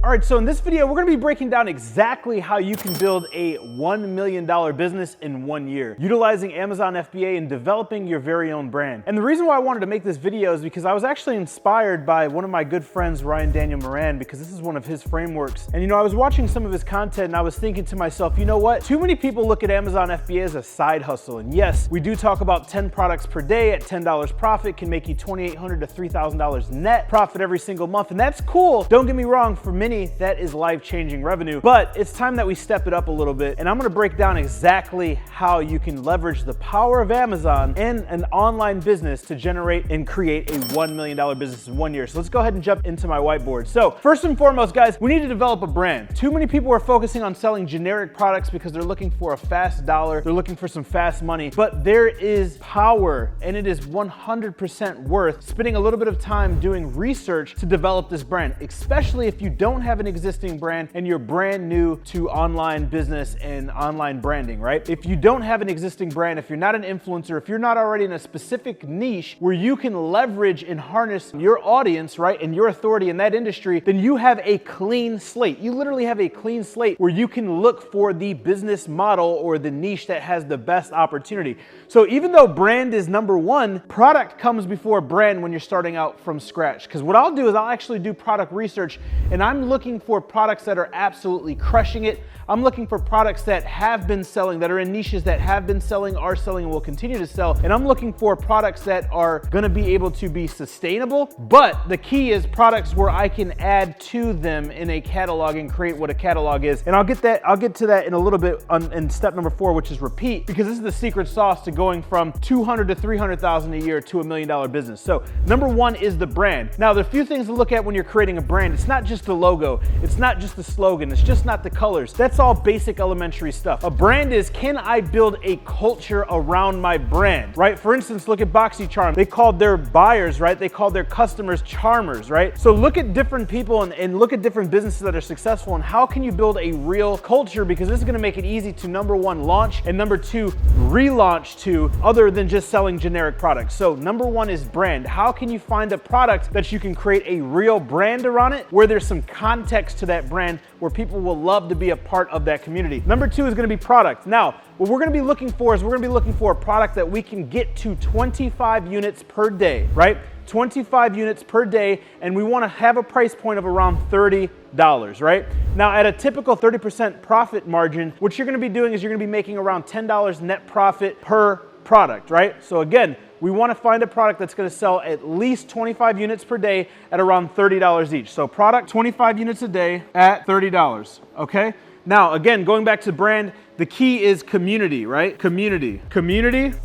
All right, so in this video, we're gonna be breaking down exactly how you can build a $1 million business in 1 year, utilizing Amazon FBA and developing your very own brand. And the reason why I wanted to make this video is because I was actually inspired by one of my good friends, Ryan Daniel Moran, because this is one of his frameworks. And I was watching some of his content and I was thinking to myself, you know what? Too many people look at Amazon FBA as a side hustle. And yes, we do talk about 10 products per day at $10 profit can make you $2,800 to $3,000 net profit every single month. And that's cool. Don't get me wrong, for many, that is life-changing revenue, but it's time that we step it up a little bit. And I'm gonna break down exactly how you can leverage the power of Amazon and an online business to generate and create a $1 million business in 1 year. So let's go ahead and jump into my whiteboard. So first and foremost, guys, we need to develop a brand. Too many people are focusing on selling generic products because they're looking for a fast dollar. They're looking for some fast money, but there is power and it is 100% worth spending a little bit of time doing research to develop this brand, especially if you don't have an existing brand and you're brand new to online business and online branding, right? If you don't have an existing brand, if you're not an influencer, if you're not already in a specific niche where you can leverage and harness your audience, right, and your authority in that industry, then you have a clean slate. You literally have a clean slate where you can look for the business model or the niche that has the best opportunity. So even though brand is number one, product comes before brand when you're starting out from scratch. Because what I'll do is I'll actually do product research and I'm looking for products that are absolutely crushing it. I'm looking for products that have been selling, that are in niches that have been selling, are selling, and will continue to sell. And I'm looking for products that are gonna be able to be sustainable, but the key is products where I can add to them in a catalog and create what a catalog is. And I'll get to that in a little bit in step number 4, which is repeat, because this is the secret sauce to going from 200 to 300,000 a year to $1 million business. So number 1 is the brand. Now, there are a few things to look at when you're creating a brand. It's not just the logo. It's not just the slogan. It's just not the colors. That's all basic elementary stuff. A brand is, can I build a culture around my brand, right? For instance, look at BoxyCharm. They called their buyers, right? They called their customers charmers, right? So look at different people and look at different businesses that are successful and how can you build a real culture, because this is gonna make it easy to number 1, launch, and number 2, relaunch to other than just selling generic products. So number 1 is brand. How can you find a product that you can create a real brand around it, where there's some context to that brand, where people will love to be a part of that community. Number 2 is gonna be product. Now, what we're gonna be looking for is we're gonna be looking for a product that we can get to 25 units per day, right? 25 units per day, and we wanna have a price point of around $30, right? Now, at a typical 30% profit margin, what you're gonna be doing is you're gonna be making around $10 net profit per product, right? So again, we wanna find a product that's gonna sell at least 25 units per day at around $30 each. So product, 25 units a day at $30, okay? Now, again, going back to brand, the key is community, right? Community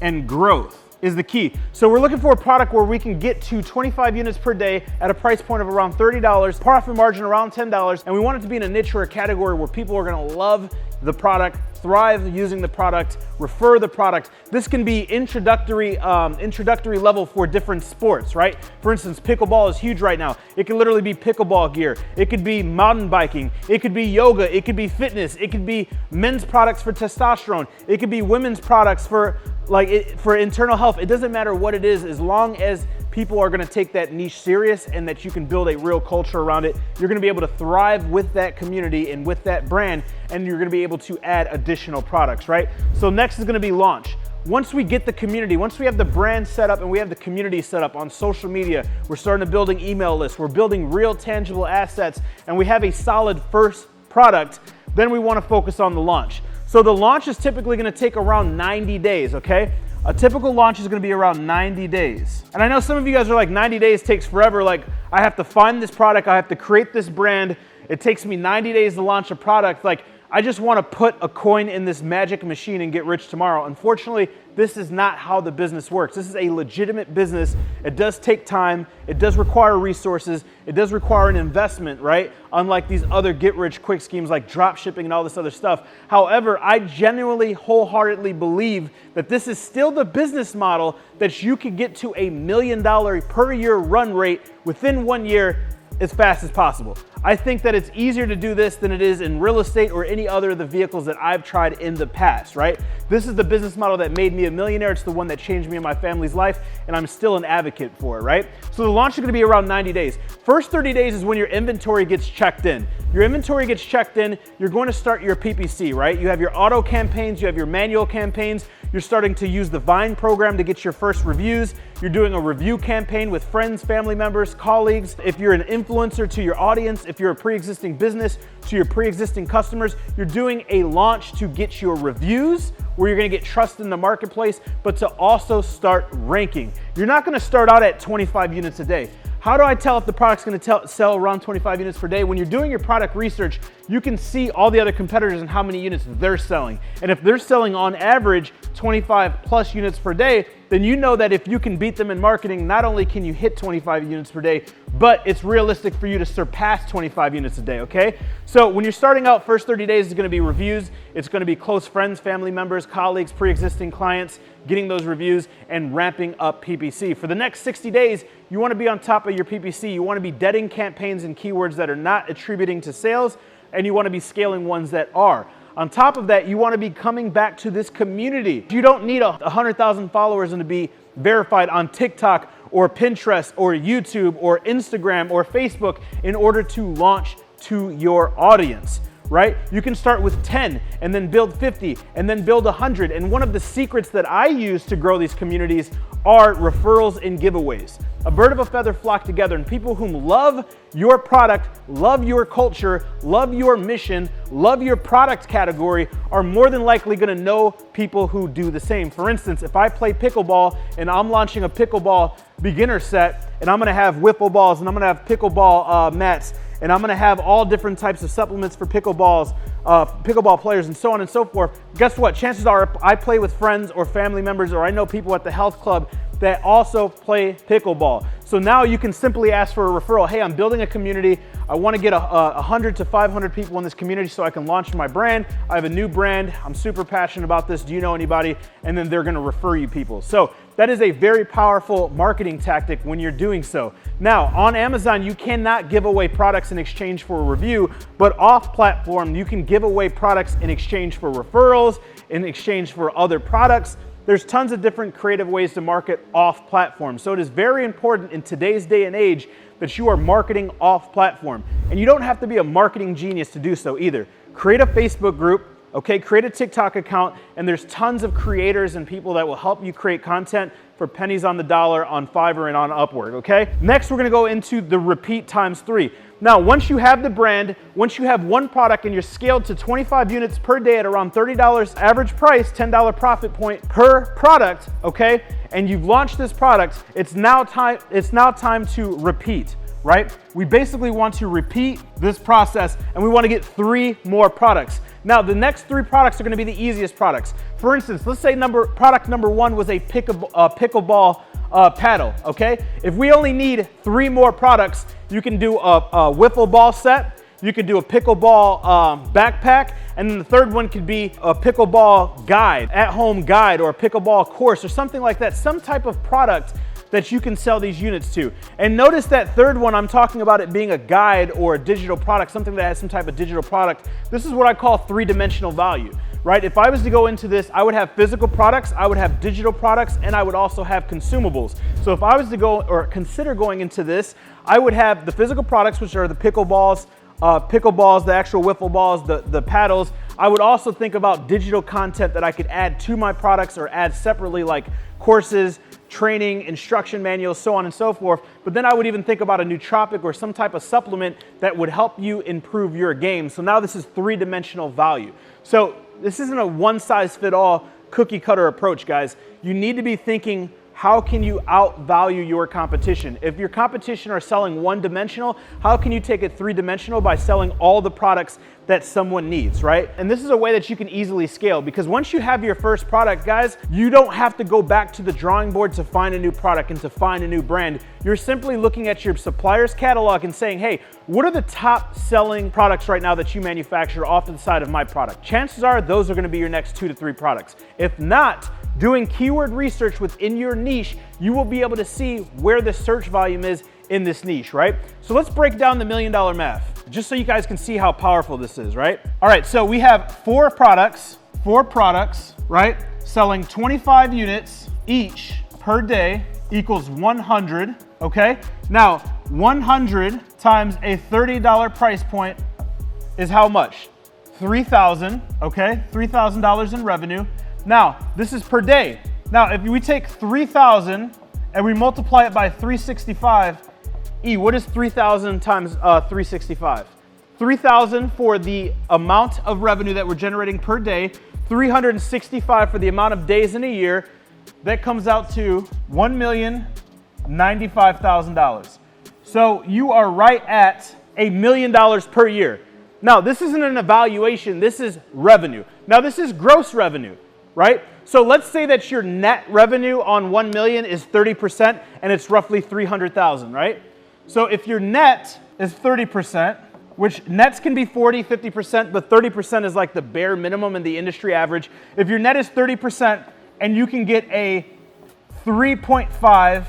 and growth is the key. So we're looking for a product where we can get to 25 units per day at a price point of around $30, profit margin around $10, and we want it to be in a niche or a category where people are gonna love the product, thrive using the product, refer the product. This can be introductory level for different sports, right? For instance, pickleball is huge right now. It can literally be pickleball gear. It could be mountain biking. It could be yoga. It could be fitness. It could be men's products for testosterone. It could be women's products for internal health. It doesn't matter what it is, as long as people are gonna take that niche serious and that you can build a real culture around it. You're gonna be able to thrive with that community and with that brand, and you're gonna be able to add additional products, right? So next is gonna be launch. Once we get the community, once we have the brand set up and we have the community set up on social media, we're starting to building email lists, we're building real tangible assets, and we have a solid first product, then we wanna focus on the launch. So the launch is typically gonna take around 90 days, okay? A typical launch is gonna be around 90 days. And I know some of you guys are like, 90 days takes forever. Like, I have to find this product, I have to create this brand. It takes me 90 days to launch a product. Like, I just wanna put a coin in this magic machine and get rich tomorrow. Unfortunately, this is not how the business works. This is a legitimate business. It does take time. It does require resources. It does require an investment, right? Unlike these other get-rich-quick schemes like drop shipping and all this other stuff. However, I genuinely, wholeheartedly believe that this is still the business model that you could get to $1 million per year run rate within 1 year as fast as possible. I think that it's easier to do this than it is in real estate or any other of the vehicles that I've tried in the past, right? This is the business model that made me a millionaire. It's the one that changed me and my family's life, and I'm still an advocate for it, right? So the launch is gonna be around 90 days. First 30 days is when your inventory gets checked in. Your inventory gets checked in, you're going to start your PPC, right? You have your auto campaigns, you have your manual campaigns, you're starting to use the Vine program to get your first reviews. You're doing a review campaign with friends, family members, colleagues. If you're an influencer to your audience, if you're a pre-existing business to your pre-existing customers, you're doing a launch to get your reviews, where you're gonna get trust in the marketplace, but to also start ranking. You're not gonna start out at 25 units a day. How do I tell if the product's gonna sell around 25 units per day? When you're doing your product research, you can see all the other competitors and how many units they're selling. And if they're selling on average 25 plus units per day, then you know that if you can beat them in marketing, not only can you hit 25 units per day, but it's realistic for you to surpass 25 units a day, okay? So when you're starting out, first 30 days is gonna be reviews. It's gonna be close friends, family members, colleagues, pre-existing clients, getting those reviews and ramping up PPC. For the next 60 days, you wanna be on top of your PPC. You wanna be deading campaigns and keywords that are not attributing to sales, and you wanna be scaling ones that are. On top of that, you want to be coming back to this community. You don't need 100,000 followers and to be verified on TikTok or Pinterest or YouTube or Instagram or Facebook in order to launch to your audience, right? You can start with 10 and then build 50 and then build 100. And one of the secrets that I use to grow these communities are referrals and giveaways. A bird of a feather flock together, and people whom love your product, love your culture, love your mission, love your product category are more than likely gonna know people who do the same. For instance, if I play pickleball and I'm launching a pickleball beginner set, and I'm gonna have wiffle balls and I'm gonna have pickleball mats, and I'm gonna have all different types of supplements for pickleball players and so on and so forth, guess what? Chances are I play with friends or family members, or I know people at the health club that also play pickleball. So now you can simply ask for a referral. Hey, I'm building a community. I want to get 100 to 500 people in this community so I can launch my brand. I have a new brand. I'm super passionate about this. Do you know anybody? And then they're going to refer you people. So that is a very powerful marketing tactic when you're doing so. Now, on Amazon, you cannot give away products in exchange for a review, but off platform, you can give away products in exchange for referrals, in exchange for other products. There's tons of different creative ways to market off platform. So it is very important in today's day and age that you are marketing off platform. And you don't have to be a marketing genius to do so either. Create a Facebook group, okay? Create a TikTok account, and there's tons of creators and people that will help you create content for pennies on the dollar on Fiverr and on Upwork, okay? Next, we're gonna go into the repeat times 3. Now, once you have the brand, once you have one product and you're scaled to 25 units per day at around $30 average price, $10 profit point per product, okay? And you've launched this product, it's now time to repeat, right? We basically want to repeat this process, and we want to get 3 more products. Now, the next 3 products are going to be the easiest products. For instance, let's say product number 1 was a pickleball paddle, okay? If we only need 3 more products, you can do a wiffle ball set, you could do a pickleball backpack, and then the third one could be a pickleball guide, at-home guide, or a pickleball course, or something like that, some type of product that you can sell these units to. And notice that third one, I'm talking about it being a guide or a digital product, something that has some type of digital product. This is what I call 3-dimensional value, right? If I was to go into this, I would have physical products, I would have digital products, and I would also have consumables. So if I was to go or consider going into this, I would have the physical products, which are the pickleballs, the actual wiffle balls, the paddles. I would also think about digital content that I could add to my products or add separately, like courses, training, instruction manuals, so on and so forth. But then I would even think about a nootropic or some type of supplement that would help you improve your game. So now this is 3-dimensional value. So this isn't a one-size-fit-all cookie cutter approach, guys. You need to be thinking, how can you outvalue your competition? If your competition are selling 1-dimensional, how can you take it 3-dimensional by selling all the products that someone needs, right? And this is a way that you can easily scale, because once you have your first product, guys, you don't have to go back to the drawing board to find a new product and to find a new brand. You're simply looking at your supplier's catalog and saying, hey, what are the top selling products right now that you manufacture off to the side of my product? Chances are those are gonna be your next 2 to 3 products. If not, doing keyword research within your niche, you will be able to see where the search volume is in this niche, right? So let's break down the $1 million math, just so you guys can see how powerful this is, right? All right, so we have 4 products, 4 products, right? Selling 25 units each per day equals 100, okay? Now, 100 times a $30 price point is how much? $3,000, okay? $3,000 in revenue. Now, this is per day. Now, if we take 3,000 and we multiply it by 365, what is 3,000 times 365? 3,000 for the amount of revenue that we're generating per day, 365 for the amount of days in a year. That comes out to $1,095,000. So you are right at $1 million per year. Now, this isn't an evaluation, this is revenue. Now, this is gross revenue, right? So let's say that your net revenue on 1 million is 30% and it's roughly 300,000, right? So if your net is 30%, which nets can be 40, 50%, but 30% is like the bare minimum in the industry average. If your net is 30% and you can get a 3.5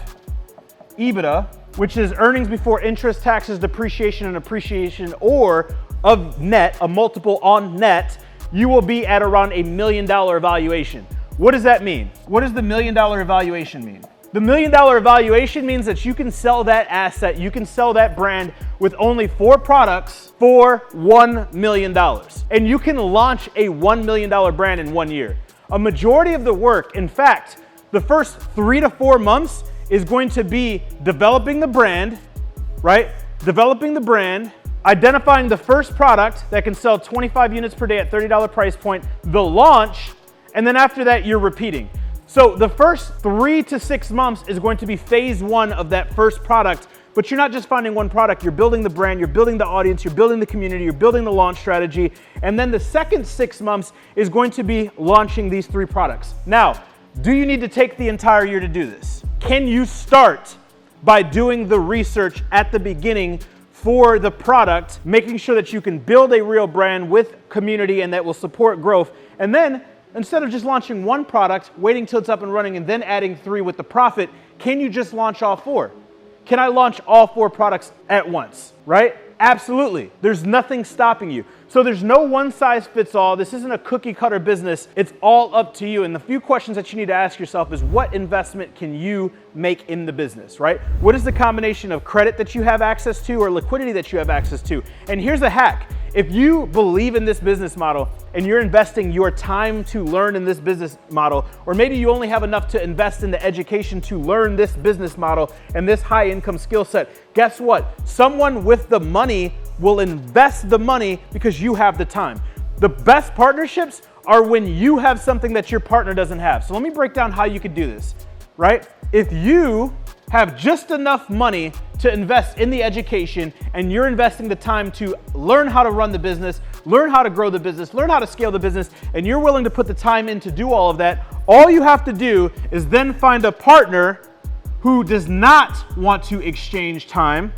EBITDA, which is earnings before interest, taxes, depreciation, and appreciation, or of net, a multiple on net, you will be at around $1 million valuation. What does that mean? What does the $1 million evaluation mean? The $1 million evaluation means that you can sell that asset, you can sell that brand with only 4 products for $1 million. And you can launch a $1 million brand in 1 year. A majority of the work, in fact, the first 3 to 4 months is going to be developing the brand, right? Developing the brand, identifying the first product that can sell 25 units per day at $30 price point, the launch, and then after that, you're repeating. So the first 3 to 6 months is going to be phase 1 of that first product, but you're not just finding one product, you're building the brand, you're building the audience, you're building the community, you're building the launch strategy, and then the second 6 months is going to be launching these 3 products. Now, do you need to take the entire year to do this? Can you start by doing the research at the beginning for the product, making sure that you can build a real brand with community and that will support growth, and then instead of just launching 1 product, waiting till it's up and running and then adding 3 with the profit, can you just launch all 4? Can I launch all 4 products at once, right? Absolutely. There's nothing stopping you. So there's no one size fits all. This isn't a cookie cutter business. It's all up to you. And the few questions that you need to ask yourself is, what investment can you make in the business, right? What is the combination of credit that you have access to or liquidity that you have access to? And here's a hack. If you believe in this business model and you're investing your time to learn in this business model, or maybe you only have enough to invest in the education to learn this business model and this high income skill set, guess what? Someone with the money will invest the money because you have the time. The best partnerships are when you have something that your partner doesn't have. So let me break down how you could do this, right? If you have just enough money to invest in the education and you're investing the time to learn how to run the business, learn how to grow the business, learn how to scale the business, and you're willing to put the time in to do all of that, all you have to do is then find a partner who does not want to exchange time,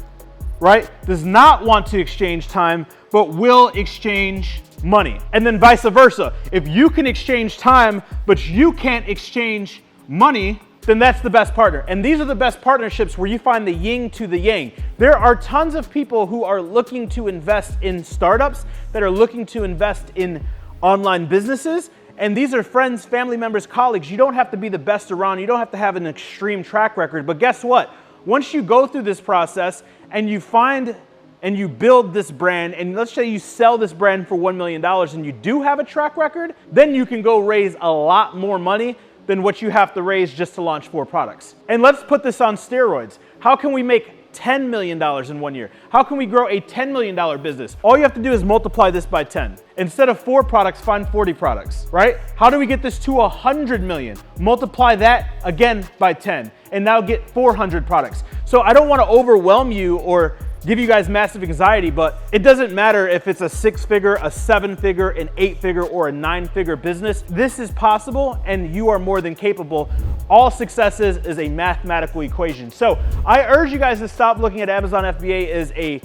right? Does not want to exchange time, but will exchange money. And then vice versa. If you can exchange time, but you can't exchange money, then that's the best partner. And these are the best partnerships where you find the yin to the yang. There are tons of people who are looking to invest in startups, that are looking to invest in online businesses. And these are friends, family members, colleagues. You don't have to be the best around. You don't have to have an extreme track record. But guess what? Once you go through this process and you find and you build this brand, and let's say you sell this brand for $1 million and you do have a track record, then you can go raise a lot more money than what you have to raise just to launch 4 products. And let's put this on steroids. How can we make $10 million in 1 year? How can we grow a $10 million business? All you have to do is multiply this by 10. Instead of 4 products, find 40 products, right? How do we get this to 100 million? Multiply that again by 10 and now get 400 products. So I don't want to overwhelm you or give you guys massive anxiety, but it doesn't matter if it's a 6-figure, a 7-figure, an 8-figure, or a 9-figure business. This is possible and you are more than capable. All success is a mathematical equation. So I urge you guys to stop looking at Amazon FBA as a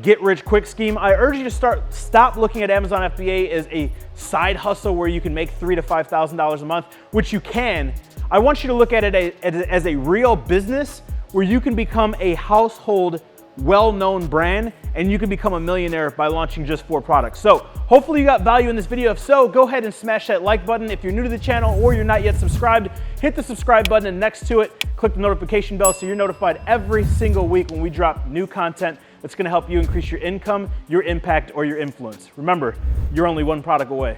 get rich quick scheme. I urge you to stop looking at Amazon FBA as a side hustle where you can make $3,000 to $5,000 a month, which you can. I want you to look at it as a real business where you can become a household well-known brand and you can become a millionaire by launching just 4 products. So hopefully you got value in this video. If so, go ahead and smash that like button. If you're new to the channel or you're not yet subscribed, hit the subscribe button, and next to it, click the notification bell so you're notified every single week when we drop new content that's gonna help you increase your income, your impact, or your influence. Remember, you're only one product away.